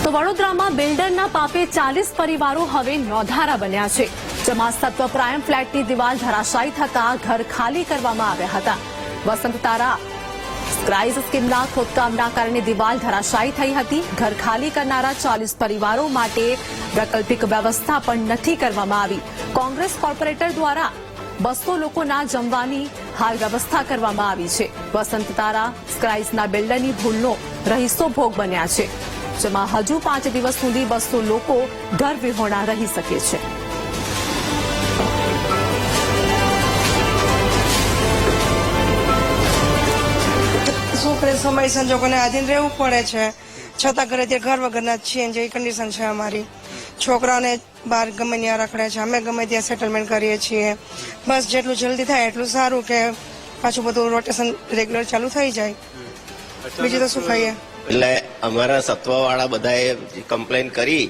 તો વડોદરામાં બિલ્ડરના પાપે 40 પરિવારો હવે નોંધારા બન્યા છે, જેમાં સત્વ પ્રાઇમ ફ્લેટની દિવાલ ધરાશાયી થતા ઘર ખાલી કરવામાં આવ્યા હતા। વસંત તારા સ્ક્રાઇઝ સ્કીમના ખોદકામના કારણે દિવાલ ધરાશાયી થઈ હતી। ઘર ખાલી કરનારા 40 પરિવારો માટે વૈકલ્પિક વ્યવસ્થા પણ નથી કરવામાં આવી। કોંગ્રેસ કોર્પોરેટર દ્વારા 200 લોકોના જમવાની હાલ વ્યવસ્થા કરવામાં આવી છે। વસંત તારા સ્ક્રાઇઝના બિલ્ડરની ભૂલનો રહીશો ભોગ બન્યા છે, જેમાં હજુ 5 દિવસ સુધી 200 લોકો ઘર વિહોણા રહી શકે છે। છોકરે સમય સંજોગોને આધીન રહેવું પડે છે, છતાં ઘરે તે ઘર વગરના જ છીએ જેવી કન્ડિશન છે અમારી। છોકરાઓને બહાર ગમે ત્યાં રખડે છે, અમે ગમે ત્યાં સેટલમેન્ટ કરીએ છીએ। બસ જેટલું જલ્દી થાય એટલું સારું કે પાછું બધું રોટેશન રેગ્યુલર ચાલુ થઈ જાય, બીજું તો શું ખાઈએ। એટલે અમારા સત્વવાળા બધાએ કમ્પ્લેન કરી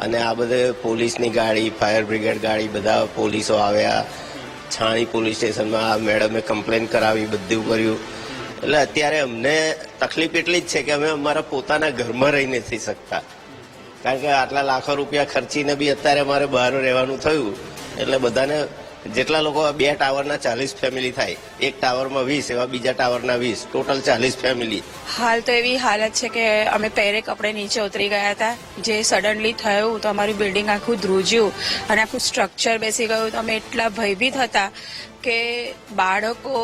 અને આ બધે પોલીસની ગાડી, ફાયર બ્રિગેડ ગાડી, બધા પોલીસો આવ્યા। છાણી પોલીસ સ્ટેશનમાં આ મેડમે કમ્પ્લેન કરાવી, બધું કર્યું। એટલે અત્યારે અમને તકલીફ એટલી જ છે કે અમે અમારા પોતાના ઘરમાં રહી નથી શકતા, કારણ કે આટલા લાખો રૂપિયા ખર્ચીને બી અત્યારે અમારે બહાર રહેવાનું થયું। એટલે બધાને જેટલા લોકો 2 ટાવરના 40 ફેમિલી થાય, એક ટાવરમાં 20, એવા બીજા ટાવરના 20, ટોટલ 40 ફેમિલી। હાલ તો એવી હાલત છે કે અમે પહેરે કપડે નીચે ઉતરી ગયા હતા, જે સડનલી થયું તો અમારું બિલ્ડિંગ આખું ધ્રુજ્યું અને આખું સ્ટ્રક્ચર બેસી ગયું। તો અમે એટલા ભયભીત હતા કે બાળકો,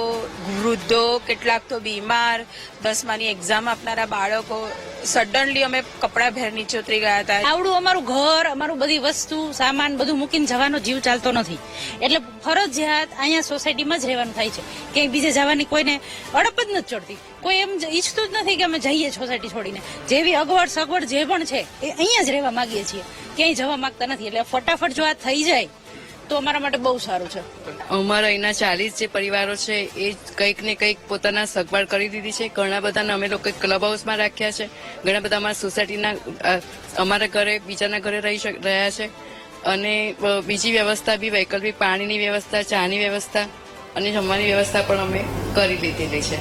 વૃદ્ધો, કેટલાક તો બીમાર, 10માની એક્ઝામ આપનારા બાળકો, સડનલી અમે કપડા ભેર નીચે ઉતરી ગયા હતા। આવડું અમારું ઘર, અમારું બધી વસ્તુ સામાન બધું મૂકીને જવાનો જીવ ચાલતો નથી, એટલે ફરજિયાત અહીંયા સોસાયટીમાં જ રહેવાનું થાય છે। ક્યાંય બીજે જવાની કોઈને અડપ જ નથી ચડતી, કોઈ એમ ઈચ્છતું જ નથી કે અમે જઈએ સોસાયટી છોડીને। જેવી અગવડ સગવડ જે પણ છે એ અહીંયા જ રહેવા માંગીએ છીએ, ક્યાંય જવા માંગતા નથી। એટલે ફટાફટ જો આ થઈ જાય તો અમારા માટે બહુ સારું છે। અમારા અહીંના 40 જે પરિવારો છે એ કંઈક ને કંઈક પોતાના સગવડ કરી દીધી છે। ઘણા બધાને અમે લોકો ક્લબ હાઉસમાં રાખ્યા છે, ઘણા બધા અમારા સોસાયટીના અમારા ઘરે બીજાના ઘરે રહ્યા છે, અને બીજી વ્યવસ્થા બી વૈકલ્પિક પાણીની વ્યવસ્થા, ચાની વ્યવસ્થા અને જમવાની વ્યવસ્થા પણ અમે કરી લીધેલી છે।